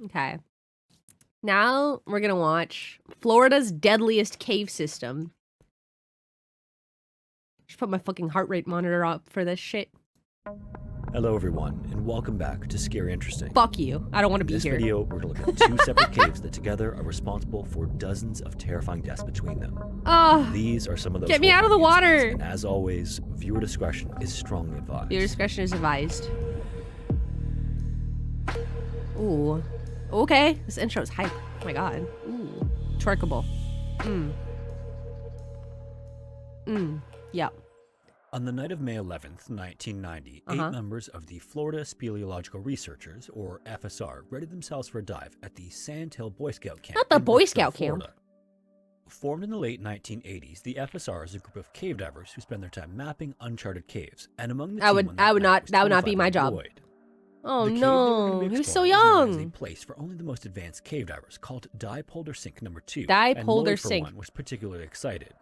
Okay. Now we're gonna watch Florida's deadliest cave system. Just put my fucking heart rate monitor up for this shit. Hello everyone, and welcome back to Scary Interesting. Fuck you. I don't want to be here. In this video, we're going to look at two separate caves that together are responsible for dozens of terrifying deaths between them. These are some of those. Get me out of the water! And as always, viewer discretion is strongly advised. Viewer discretion is advised. Ooh. Okay. This intro is hype. Oh my god. Ooh. Twerkable. Yep. On the night of May 11th, 1990, 8 members of the Florida Speleological Researchers, or FSR, readied themselves for a dive at the Sand Hill Boy Scout Camp. Not the Boy Scout camp. Formed in the late 1980s, the FSR is a group of cave divers who spend their time mapping uncharted caves. And among the that would not be my job. Lloyd. Oh no, he was so young. A place for only the most advanced cave divers called Diepolder Sink Number 2. Diepolder Sink. And Lloyd, for one, was particularly excited.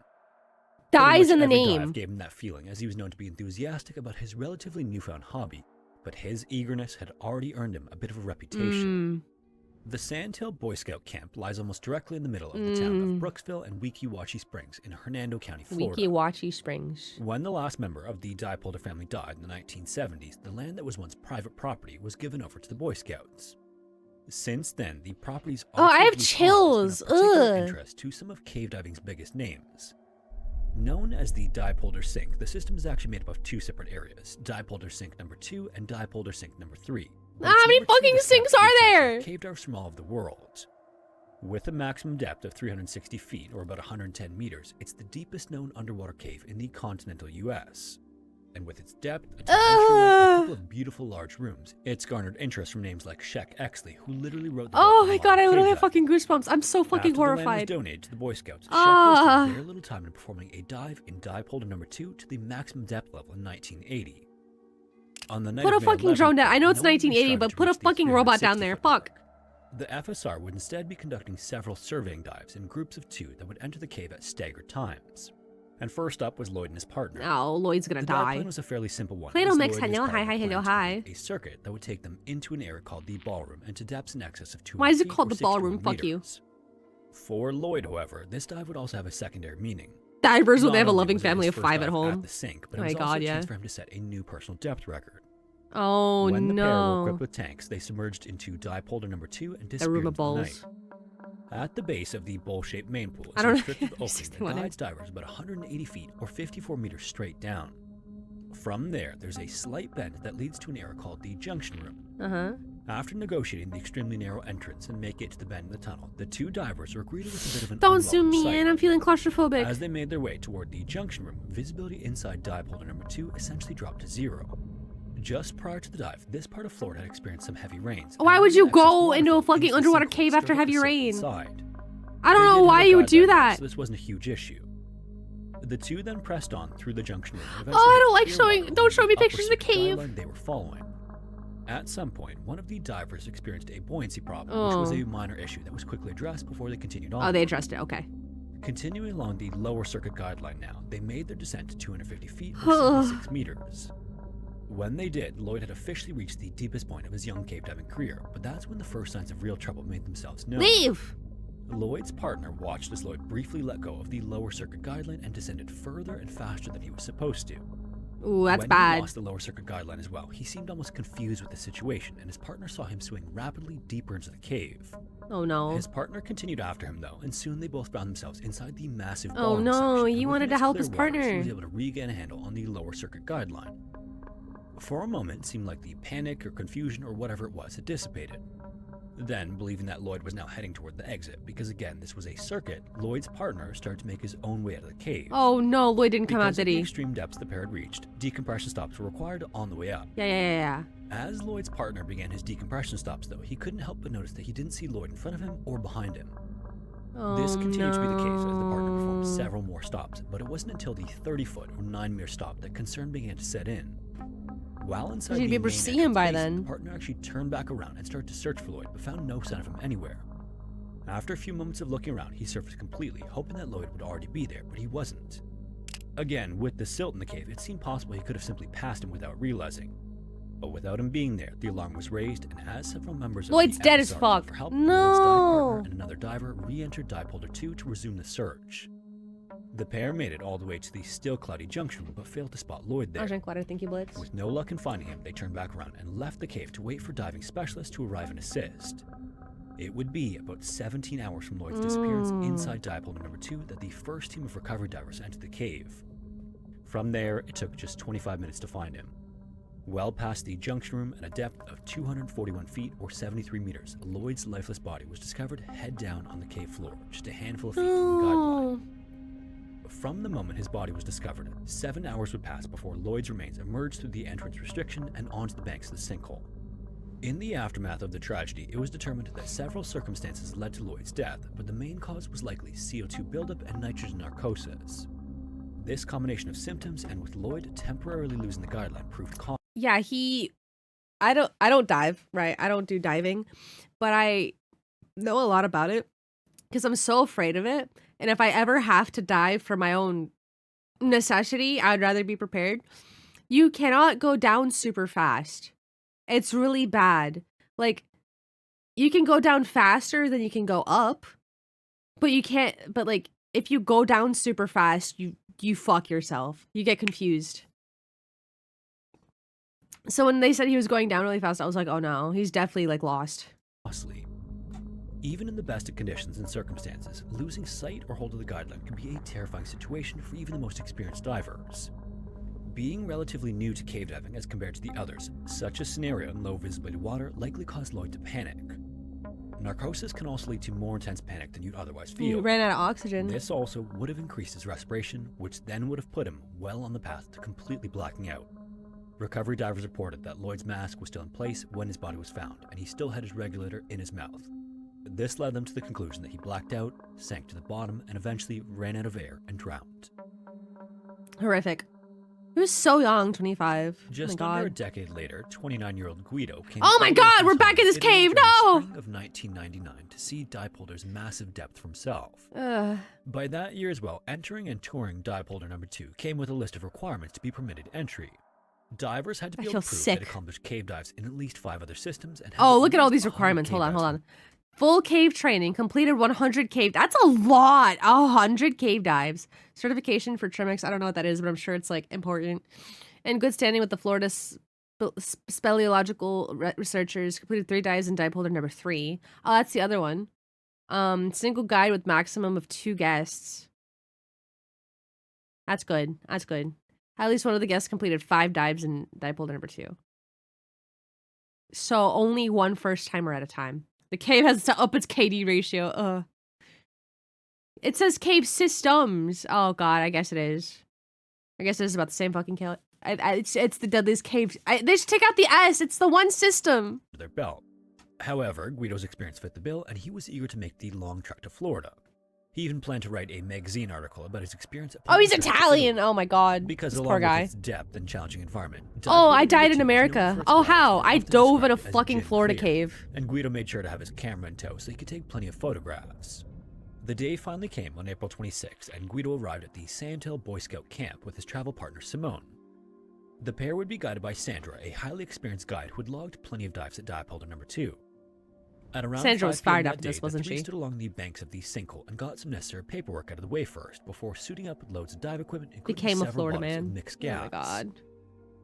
Dies in the every name. Dive gave him that feeling, as he was known to be enthusiastic about his relatively newfound hobby, but his eagerness had already earned him a bit of a reputation. The Sand Hill Boy Scout Camp lies almost directly in the middle of the town of Brooksville and Weeki Wachee Springs in Hernando County, Florida. Weeki Wachee Springs. When the last member of the Diepolder family died in the 1970s, the land that was once private property was given over to the Boy Scouts. Since then, the property's I have chills. Interest to some of cave diving's biggest names. Known as the Diepolder Sink, the system is actually made up of two separate areas, Diepolder Sink Number 2 and Diepolder Sink Number 3. How many fucking sinks are there? Cave divers from all over the world. With a maximum depth of 360 feet, or about 110 meters, it's the deepest known underwater cave in the continental US. And with its depth, a couple of beautiful large rooms, it's garnered interest from names like Sheck Exley, who literally wrote the book. Oh my god, I literally have fucking goosebumps. I'm so fucking horrified. After the land was donated to the Boy Scouts, Sheck wasted very little time in performing a dive in Diepolder Number 2 to the maximum depth level in 1980. On the night put a of May fucking 11th, drone down. I know it's no one was 1980, trying but to put a reach the fucking robot down 360 there. foot Fuck. The FSR would instead be conducting several surveying dives in groups of 2 that would enter the cave at staggered times. And first up was Lloyd and his partner. Oh, Lloyd's gonna die. The plan was a fairly simple one. Play-Doh mix, hello, hi. A circuit that would take them into an area called the ballroom and to depths in excess of 200 Why is it feet called or the ballroom? 61 Fuck you. meters. For Lloyd, however, this dive would also have a secondary meaning. Divers when Not they have a only loving was it family his of first 5 at dive home. At the sink, but Oh it was my also god, a yeah. chance for him to set a new personal depth record. Oh When the pair were no. equipped with tanks, they submerged into Diepolder Number 2 and The disappeared room of into the balls. night. At the base of the bowl-shaped main pool, I don't know. restricted opening 61 that guides divers about 180 feet or 54 meters straight down. From there, there's a slight bend that leads to an area called the junction room. After negotiating the extremely narrow entrance and making it to the bend in the tunnel, the two divers were greeted with a bit of an Don't sue unwelcome me sight. in. I'm feeling claustrophobic. As they made their way toward the junction room, visibility inside Diepolder Number 2 essentially dropped to 0. Just prior to the dive, this part of Florida had experienced some heavy rains. Why would you go into a fucking underwater cave after heavy rain? I don't know why you would do that. So this wasn't a huge issue. The two then pressed on through the junction room. And Oh, I don't like eventually showing. Don't show me upper pictures of the circuit cave. guideline they were following. At some point, one of the divers experienced a buoyancy problem, which was a minor issue that was quickly addressed before they continued on. Oh, they addressed it. Okay. Continuing along the lower circuit guideline now, they made their descent to 250 feet or 76 meters. When they did, Lloyd had officially reached the deepest point of his young cave diving career, but that's when the first signs of real trouble made themselves known. Leave! Lloyd's partner watched as Lloyd briefly let go of the lower circuit guideline and descended further and faster than he was supposed to. Ooh, that's when bad. He lost the lower circuit guideline as well. He seemed almost confused with the situation, and his partner saw him swing rapidly deeper into the cave. Oh no. His partner continued after him though, and soon they both found themselves inside the massive Oh ballroom no, section. he And wanted within to its help clear his waters, partner. He was able to regain a handle on the lower circuit guideline. For a moment, it seemed like the panic or confusion or whatever it was had dissipated. Then, believing that Lloyd was now heading toward the exit, because again, this was a circuit, Lloyd's partner started to make his own way out of the cave. Oh no, Lloyd didn't come out, Because did of the he? extreme depths the pair had reached, decompression stops were required on the way up. Yeah. As Lloyd's partner began his decompression stops, though, he couldn't help but notice that he didn't see Lloyd in front of him or behind him. Oh, This continued to be the case as the partner no. performed several more stops, but it wasn't until the 30-foot or 9-meter stop that concern began to set in. While inside You'd the be able to main see him by entrance basin, then. the partner actually turned back around and started to search for Lloyd, but found no sign of him anywhere. After a few moments of looking around, he surfaced completely, hoping that Lloyd would already be there, but he wasn't. Again, with the silt in the cave, it seemed possible he could have simply passed him without realizing. But without him being there, the alarm was raised, and as several members of Lloyd's the dead as FSR fuck. for help, No. Lloyd's dive partner and another diver re-entered Diepolder 2 to resume the search. The pair made it all the way to the still cloudy junction, but failed to spot Lloyd there. I'll drink water, thank you, Blitz. With no luck in finding him, they turned back around and left the cave to wait for diving specialists to arrive and assist. It would be about 17 hours from Lloyd's disappearance inside Diepolder number 2 that the first team of recovery divers entered the cave. From there, it took just 25 minutes to find him. Well past the junction room at a depth of 241 feet or 73 meters, Lloyd's lifeless body was discovered head down on the cave floor, just a handful of feet from the guideline. From the moment his body was discovered, 7 hours would pass before Lloyd's remains emerged through the entrance restriction and onto the banks of the sinkhole. In the aftermath of the tragedy, it was determined that several circumstances led to Lloyd's death, but the main cause was likely CO2 buildup and nitrogen narcosis. This combination of symptoms, and with Lloyd temporarily losing the guideline, proved common. Yeah, I don't dive, right? I don't do diving, but I know a lot about it because I'm so afraid of it. And if I ever have to dive for my own necessity, I'd rather be prepared. You cannot go down super fast. It's really bad. Like, you can go down faster than you can go up, but you can't, but like, if you go down super fast, you fuck yourself. You get confused. So when they said he was going down really fast, I was like, oh no, he's definitely like lost. Costly. Even in the best of conditions and circumstances, losing sight or hold of the guideline can be a terrifying situation for even the most experienced divers. Being relatively new to cave diving as compared to the others, such a scenario in low visibility water likely caused Lloyd to panic. Narcosis can also lead to more intense panic than you'd otherwise feel. He ran out of oxygen. This also would have increased his respiration, which then would have put him well on the path to completely blacking out. Recovery divers reported that Lloyd's mask was still in place when his body was found, and he still had his regulator in his mouth. This led them to the conclusion that he blacked out, sank to the bottom, and eventually ran out of air and drowned. Horrific. He was so young, 25. Just oh my under God. a decade later, 29-year-old Guido came. Oh my God, we're back in this cave, no! Spring of 1999 to see Diepolder's massive depth for himself. Ugh. By that year as well, entering and touring Diepolder number 2 came with a list of requirements to be permitted entry. Divers had to be I able feel to prove sick. they'd accomplished cave dives in at least 5 other systems. And Oh, look at all these requirements. Hold on. Full cave training, completed 100 cave. That's a lot. 100 cave dives. Certification for Trimix. I don't know what that is, but I'm sure it's like important. And good standing with the Florida speleological researchers. Completed 3 dives in Diepolder number 3. Oh, that's the other one. Single guide with maximum of 2 guests. That's good. That's good. At least one of the guests completed 5 dives in Diepolder number 2. So only one first timer at a time. The cave has to up its KD ratio. It says cave systems. Oh God, I guess it is. I guess it is about the same fucking cave. It's the deadliest cave. They should take out the S. It's the one system. Their belt. However, Guido's experience fit the bill, and he was eager to make the long trek to Florida. He even planned to write a magazine article about his experience. Oh, he's Italian. Oh my God. Because this along poor guy. with its depth and challenging environment. Oh, I died in Diepolder is America. known for its Oh, waters how? and I often dove in a described as fucking gin Florida clear. cave. And Guido made sure to have his camera in tow so he could take plenty of photographs. The day finally came on April 26, and Guido arrived at the Sandhill Boy Scout camp with his travel partner Simone. The pair would be guided by Sandra, a highly experienced guide who had logged plenty of dives at Diepolder number 2. At around Sandra was 5 p.m. fired that after day, this, wasn't the 3 she? stood along the banks of the sinkhole and got some necessary paperwork out of the way first, before suiting up with loads of dive equipment, including Became a several Florida bottles of man. mixed Oh gas. my God.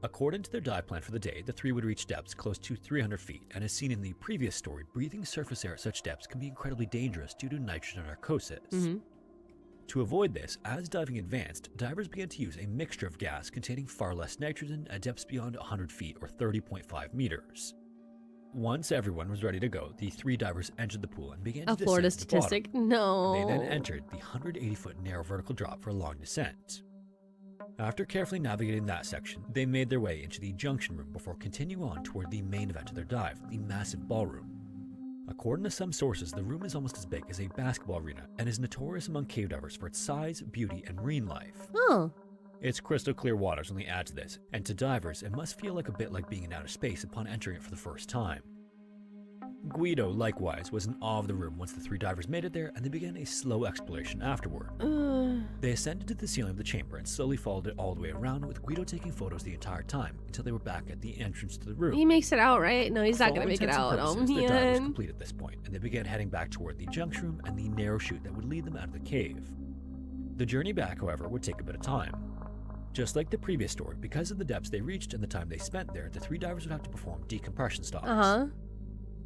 According to their dive plan for the day, the 3 would reach depths close to 300 feet, and as seen in the previous story, breathing surface air at such depths can be incredibly dangerous due to nitrogen narcosis. To avoid this, as diving advanced, divers began to use a mixture of gas containing far less nitrogen at depths beyond 100 feet or 30.5 meters. Once everyone was ready to go, the 3 divers entered the pool and began to A Florida descend to the statistic? bottom. No. They then entered the 180-foot narrow vertical drop for a long descent. After carefully navigating that section, they made their way into the junction room before continuing on toward the main event of their dive, the massive ballroom. According to some sources, the room is almost as big as a basketball arena and is notorious among cave divers for its size, beauty, and marine life. Oh. Its crystal clear waters only add to this, and to divers, it must feel like a bit like being in outer space upon entering it for the first time. Guido, likewise, was in awe of the room once the three divers made it there, and they began a slow exploration afterward. They ascended to the ceiling of the chamber and slowly followed it all the way around, with Guido taking photos the entire time until they were back at the entrance to the room. He makes it out, right? No, he's not For gonna all make it intents and out. Oh, purposes, the dive was man. complete at this point, and they began heading back toward the junction room and the narrow chute that would lead them out of the cave. The journey back, however, would take a bit of time. Just like the previous story, because of the depths they reached and the time they spent there, the three divers would have to perform decompression stops.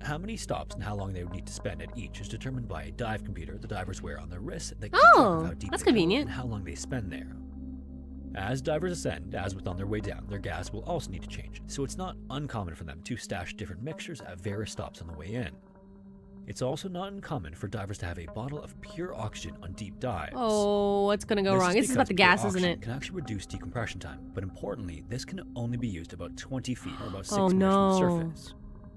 How many stops and how long they would need to spend at each is determined by a dive computer the divers wear on their wrists that keep track of how deep that's they go convenient. and how long they spend there. As divers ascend, as with on their way down, their gas will also need to change, so it's not uncommon for them to stash different mixtures at various stops on the way in. It's also not uncommon for divers to have a bottle of pure oxygen on deep dives. Oh, what's gonna go wrong? This is because about the pure gas, isn't oxygen it? Can actually reduce decompression time, but importantly, this can only be used about 20 feet or about 6 Oh, meters from the no. surface.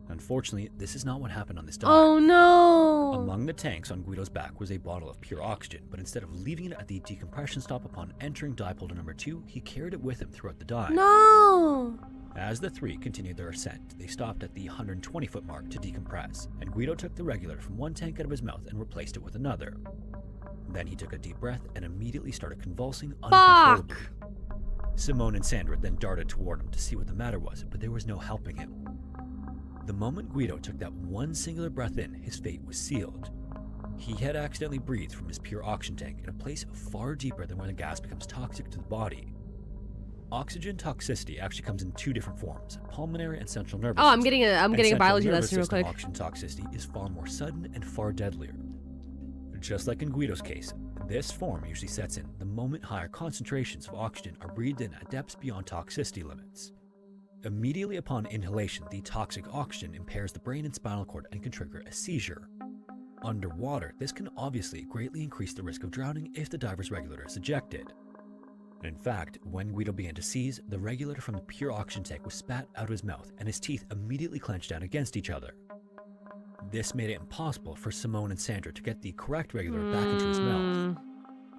Unfortunately, this is not what happened on this dive. Oh no! Among the tanks on Guido's back was a bottle of pure oxygen, but instead of leaving it at the decompression stop upon entering Diepolder number 2, he carried it with him throughout the dive. No! As the three continued their ascent, they stopped at the 120-foot mark to decompress, and Guido took the regulator from one tank out of his mouth and replaced it with another. Then he took a deep breath and immediately started convulsing uncontrollably. Simone and Sandra then darted toward him to see what the matter was, but there was no helping him. The moment Guido took that one singular breath in, his fate was sealed. He had accidentally breathed from his pure oxygen tank in a place far deeper than where the gas becomes toxic to the body. Oxygen toxicity actually comes in two different forms: pulmonary and central nervous Oh, system. I'm getting a And biology central lesson real nervous system quick. Oxygen toxicity is far more sudden and far deadlier. Just like in Guido's case, this form usually sets in the moment higher concentrations of oxygen are breathed in at depths beyond toxicity limits. Immediately upon inhalation, the toxic oxygen impairs the brain and spinal cord and can trigger a seizure. Underwater, this can obviously greatly increase the risk of drowning if the diver's regulator is ejected. In fact, when Guido began to seize, the regulator from the pure oxygen tank was spat out of his mouth and his teeth immediately clenched down against each other. This made it impossible for Simone and Sandra to get the correct regulator back into his mouth.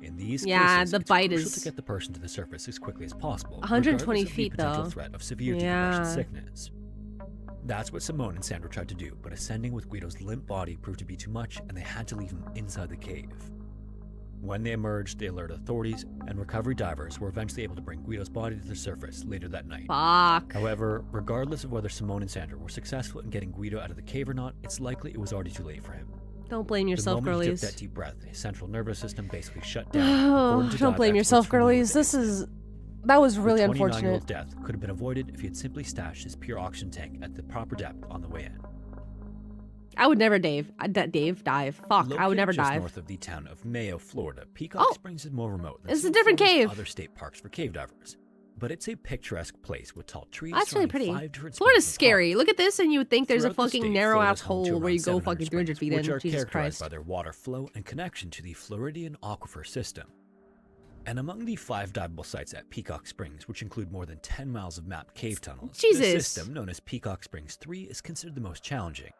In these cases, the it's bite crucial is to get the person to the surface as quickly as possible, 120 regardless of feet, the potential though. threat of severe decompression sickness. That's what Simone and Sandra tried to do, but ascending with Guido's limp body proved to be too much, and they had to leave him inside the cave. When they emerged, they alerted authorities, and recovery divers were eventually able to bring Guido's body to the surface later that night. Fuck. However, regardless of whether Simone and Sandra were successful in getting Guido out of the cave or not, it's likely it was already too late for him. Don't blame yourself, The moment he girlies. took that deep breath, his central nervous system basically shut down. Oh, according to don't dive blame experts yourself, from girlies. UNEDITED. That was The really 29-year-old's unfortunate. death could have been avoided if he had simply stashed his pure oxygen tank at the proper depth on the way in. I would never dive. Fuck, I would never Located just dive. north of the town of Mayo, Florida, Peacock Oh. Springs is more remote than It's a some of different Florida's cave. other state parks for cave divers. But it's a picturesque place with tall trees. That's really surrounding pretty. 5 different Florida's spots of scary. park. Look at this, and you would think there's a Throughout the fucking state, narrow Florida's ass home to hole where around you go 700 fucking 300 feet in. which are Jesus characterized Christ. by their water flow and connection to the Floridian aquifer system. And among the 5 diveable sites at Peacock Springs, which include more than 10 miles of mapped cave tunnels, Jesus. this system, known as Peacock Springs 3, is considered the most challenging.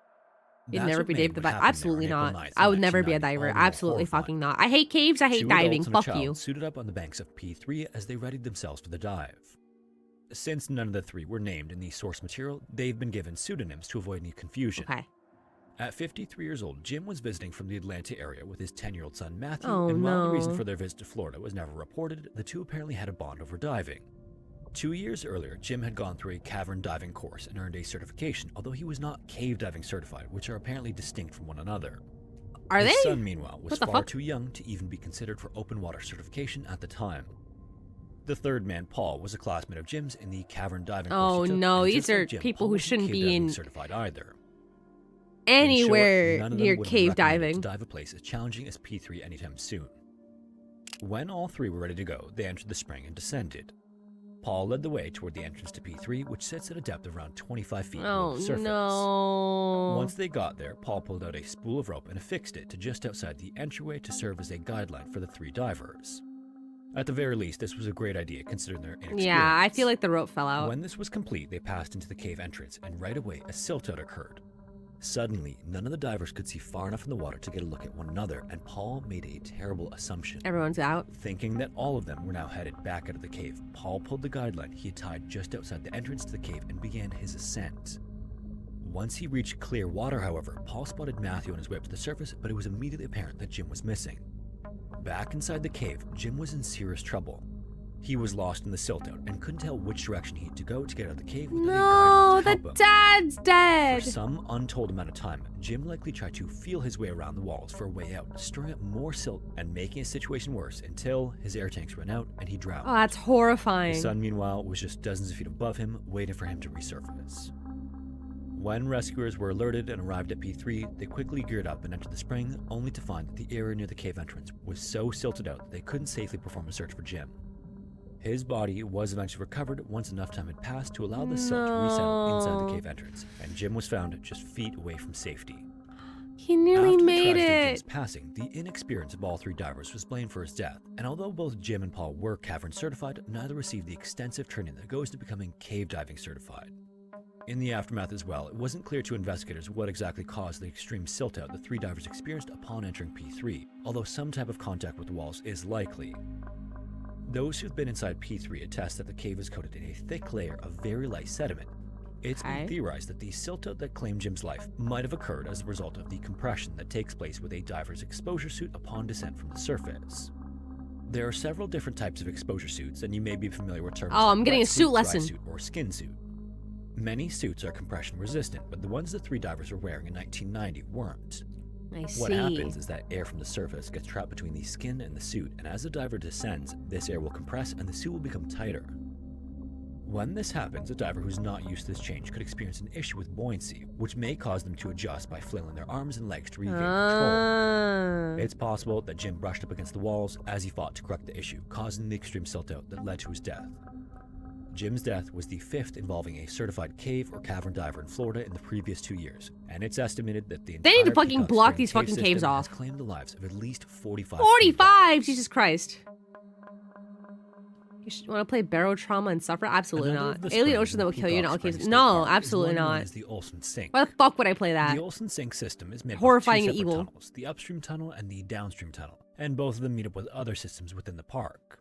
You'd That's never what be made able to what dive. happened there Absolutely on April not. 9th, I would never be a 1990 diver. all the more Absolutely horrifying. fucking not. I hate caves. I hate 2 diving. adults and a Fuck child you. suited up on the banks of P3 as they readied themselves for the dive. Since none of the 3 were named in the source material, they've been given pseudonyms to avoid any confusion. Okay. At 53 years old, Jim was visiting from the Atlanta area with his 10-year-old son Matthew, Oh, and while the reason no. for their visit to Florida was never reported, the two apparently had a bond over diving. 2 years earlier, Jim had gone through a cavern diving course and earned a certification, although he was not cave diving certified, which are apparently distinct from one another. Are His they? son, meanwhile, was What the far fuck? too young to even be considered for open water certification at the time. The third man, Paul, was a classmate of Jim's in the cavern diving course Oh, he took, no, and these just like are Jim, people Paul who wasn't shouldn't cave be diving in certified either. Anywhere none of them near would be cave recommended diving. to dive a place as challenging as P3 anytime soon. When all 3 were ready to go, they entered the spring and descended. Paul led the way toward the entrance to P3, which sits at a depth of around 25 feet below Oh the surface. no. Once they got there, Paul pulled out a spool of rope and affixed it to just outside the entryway to serve as a guideline for the 3 divers. At the very least, this was a great idea considering their inexperience. Yeah, I feel like the rope fell out. When this was complete, they passed into the cave entrance, and right away, a silt-out occurred. Suddenly, none of the divers could see far enough in the water to get a look at one another, and Paul made a terrible assumption. Everyone's out. Thinking that all of them were now headed back out of the cave, Paul pulled the guideline he had tied just outside the entrance to the cave and began his ascent. Once he reached clear water, however, Paul spotted Matthew on his way up to the surface, but it was immediately apparent that Jim was missing. Back inside the cave, Jim was in serious trouble. He was lost in the silt-out and couldn't tell which direction he had to go to get out of the cave without No, a guide to the help him. dad's dead. For some untold amount of time, Jim likely tried to feel his way around the walls for a way out, stirring up more silt and making his situation worse until his air tanks ran out and he drowned. Oh, that's horrifying. His son, meanwhile, was just dozens of feet above him, waiting for him to resurface. When rescuers were alerted and arrived at P3, they quickly geared up and entered the spring, only to find that the area near the cave entrance was so silted out that they couldn't safely perform a search for Jim. His body was eventually recovered once enough time had passed to allow the silt to resettle inside the cave entrance, and Jim was found just feet away from safety. He nearly After made the tragedy of it. Jim's passing, the inexperience of all three divers was blamed for his death, and although both Jim and Paul were cavern certified, neither received the extensive training that goes to becoming cave diving certified. In the aftermath as well, it wasn't clear to investigators what exactly caused the extreme silt-out the three divers experienced upon entering P3, although some type of contact with the walls is likely. Those who've been inside P3 attest that the cave is coated in a thick layer of very light sediment. It's been theorized that the silt-out that claimed Jim's life might have occurred as a result of the compression that takes place with a diver's exposure suit upon descent from the surface. There are several different types of exposure suits, and you may be familiar with terms Oh, like I'm getting wet a suit dry lesson. suit or skin suit. Many suits are compression resistant, but the ones the three divers were wearing in 1990 weren't. I see. What happens is that air from the surface gets trapped between the skin and the suit, and as the diver descends, this air will compress and the suit will become tighter. When this happens, a diver who's not used to this change could experience an issue with buoyancy, which may cause them to adjust by flailing their arms and legs to regain control. It's possible that Jim brushed up against the walls as he fought to correct the issue, causing the extreme silt-out that led to his death. Jim's death was the fifth involving a certified cave or cavern diver in Florida in the previous 2 years, and it's estimated that the They need to entire fucking Peacock block Spring these cave fucking system caves has off. claimed the lives of at least 45 45! Jesus Christ. You want to play Barrow Trauma and suffer? Absolutely Another not. of the Alien springs Ocean in that will kill you in Peacock all Springs cases. State No, Park is absolutely one known not. as the Olsen Sink. Why the fuck would I play that? The Olsen Sink system is made Horrifying up of and two separate evil. tunnels, the upstream tunnel and the downstream tunnel, and both of them meet up with other systems within the park.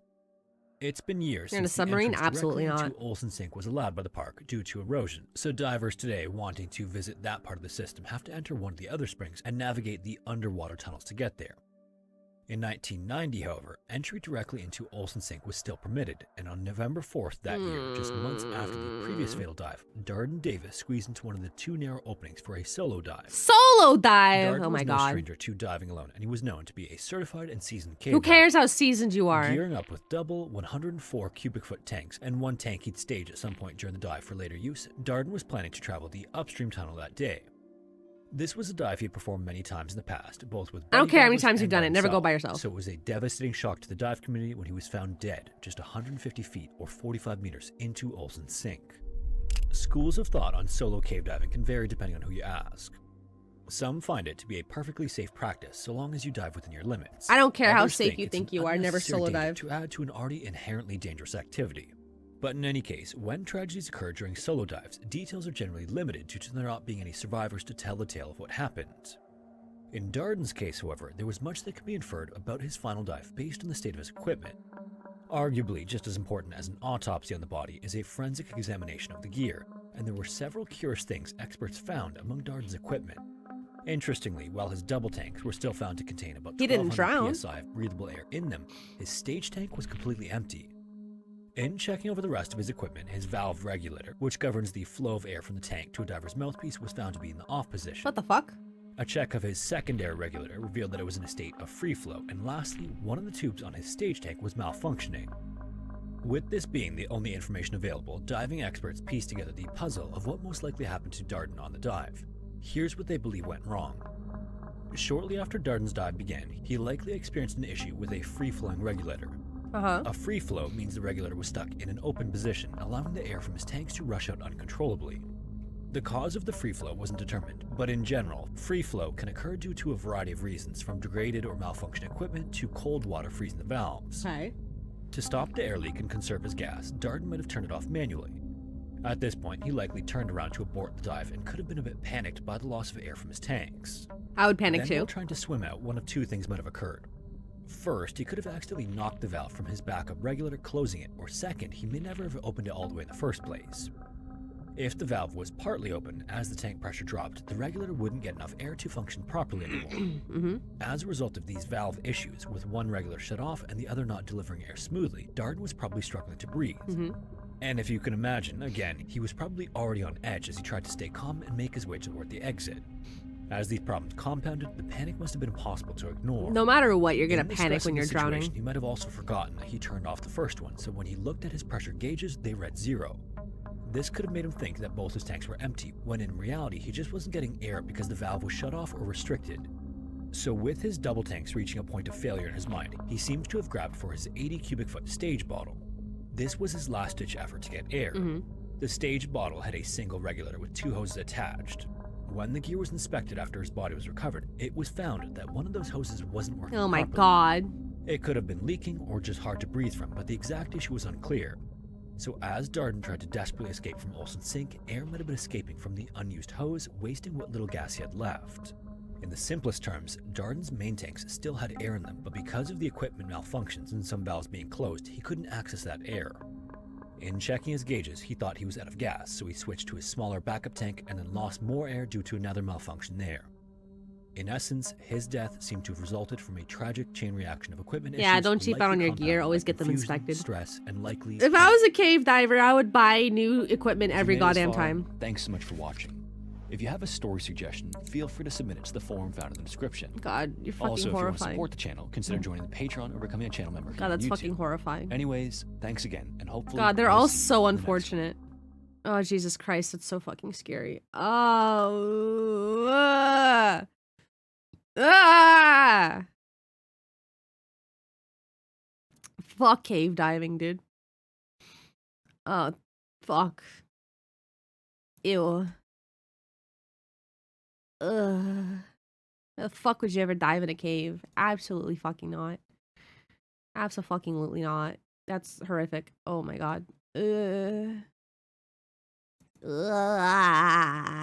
It's been years You're in a since the submarine? entrance Absolutely directly not. into Olsen Sink was allowed by the park due to erosion, so divers today wanting to visit that part of the system have to enter one of the other springs and navigate the underwater tunnels to get there. In 1990, however, entry directly into Olsen Sink was still permitted, and on November 4th that year, just months after the previous fatal dive, Darden Davis squeezed into one of the two narrow openings for a solo dive. Solo dive! Darden Oh my was no god. stranger to diving alone, and he was known to be a certified and seasoned cave Who diver, cares how seasoned you are? gearing up with double 104 cubic foot tanks and one tank he'd stage at some point during the dive for later use. Darden was planning to travel the upstream tunnel that day. This was a dive he had performed many times in the past, both with I don't buddy care how many divers times you've and done it. Never go himself. by yourself. So it was a devastating shock to the dive community when he was found dead just 150 feet or 45 meters into Olsen Sink. Schools of thought on solo cave diving can vary depending on who you ask. Some find it to be a perfectly safe practice so long as you dive within your limits. I don't care how Others safe you it's think an you are. Never unnecessary solo danger dive. to add to an already inherently dangerous activity. But in any case, when tragedies occur during solo dives, details are generally limited due to there not being any survivors to tell the tale of what happened. In Darden's case, however, there was much that could be inferred about his final dive based on the state of his equipment. Arguably just as important as an autopsy on the body is a forensic examination of the gear, and there were several curious things experts found among Darden's equipment. Interestingly, while his double tanks were still found to contain about He didn't 1200 drown. psi of breathable air in them, his stage tank was completely empty. In checking over the rest of his equipment, his valve regulator, which governs the flow of air from the tank to a diver's mouthpiece, was found to be in the off position. What the fuck? A check of his secondary regulator revealed that it was in a state of free flow, and lastly, one of the tubes on his stage tank was malfunctioning. With this being the only information available, diving experts pieced together the puzzle of what most likely happened to Darden on the dive. Here's what they believe went wrong. Shortly after Darden's dive began, he likely experienced an issue with a free-flowing regulator. A free flow means the regulator was stuck in an open position, allowing the air from his tanks to rush out uncontrollably. The cause of the free flow wasn't determined, but in general, free flow can occur due to a variety of reasons, from degraded or malfunctioning equipment to cold water freezing the valves. Okay. To stop the air leak and conserve his gas, Darden might have turned it off manually. At this point, he likely turned around to abort the dive and could have been a bit panicked by the loss of air from his tanks. I would panic Then, too. while trying to swim out, one of two things might have occurred. First, he could have accidentally knocked the valve from his backup regulator, closing it, or second, he may never have opened it all the way in the first place. If the valve was partly open as the tank pressure dropped, the regulator wouldn't get enough air to function properly anymore. As a result of these valve issues, with one regulator shut off and the other not delivering air smoothly, Darden was probably struggling to breathe. And if you can imagine, again, he was probably already on edge as he tried to stay calm and make his way toward the exit. As these problems compounded, the panic must have been impossible to ignore. No matter what, you're gonna In the panic stress when of you're the situation, drowning. He might have also forgotten that he turned off the first one, so when he looked at his pressure gauges, they read 0. This could have made him think that both his tanks were empty, when in reality he just wasn't getting air because the valve was shut off or restricted. So with his double tanks reaching a point of failure in his mind, he seems to have grabbed for his 80 cubic foot stage bottle. This was his last-ditch effort to get air. The stage bottle had a single regulator with 2 hoses attached. When the gear was inspected after his body was recovered, it was found that one of those hoses wasn't working Oh my properly. god. It could have been leaking or just hard to breathe from, but the exact issue was unclear. So as Darden tried to desperately escape from Olsen's sink, air might have been escaping from the unused hose, wasting what little gas he had left. In the simplest terms, Darden's main tanks still had air in them, but because of the equipment malfunctions and some valves being closed, he couldn't access that air. In checking his gauges, he thought he was out of gas, so he switched to his smaller backup tank and then lost more air due to another malfunction there. In essence, his death seemed to have resulted from a tragic chain reaction of equipment issues. Yeah, don't cheap out on your gear. compounded Always by get them confusion, inspected. Stress, and likely If I was a cave diver, I would buy new equipment If you every made it this goddamn far, time. Thanks so much for watching. If you have a story suggestion, feel free to submit it to the forum found in the description. God, you're fucking Also, if you want to horrifying. support the channel, consider joining the Patreon or becoming a channel member here God, on that's YouTube. fucking horrifying. Anyways, thanks again, and hopefully God, they're we'll all see you so in the next one. unfortunate. Oh, Jesus Christ, it's so fucking scary. Oh. Fuck cave diving, dude. Oh, fuck. Ew. Ugh. The fuck would you ever dive in a cave? Absolutely fucking not. Absolutely not. That's horrific. Oh my god. Ugh. Ugh.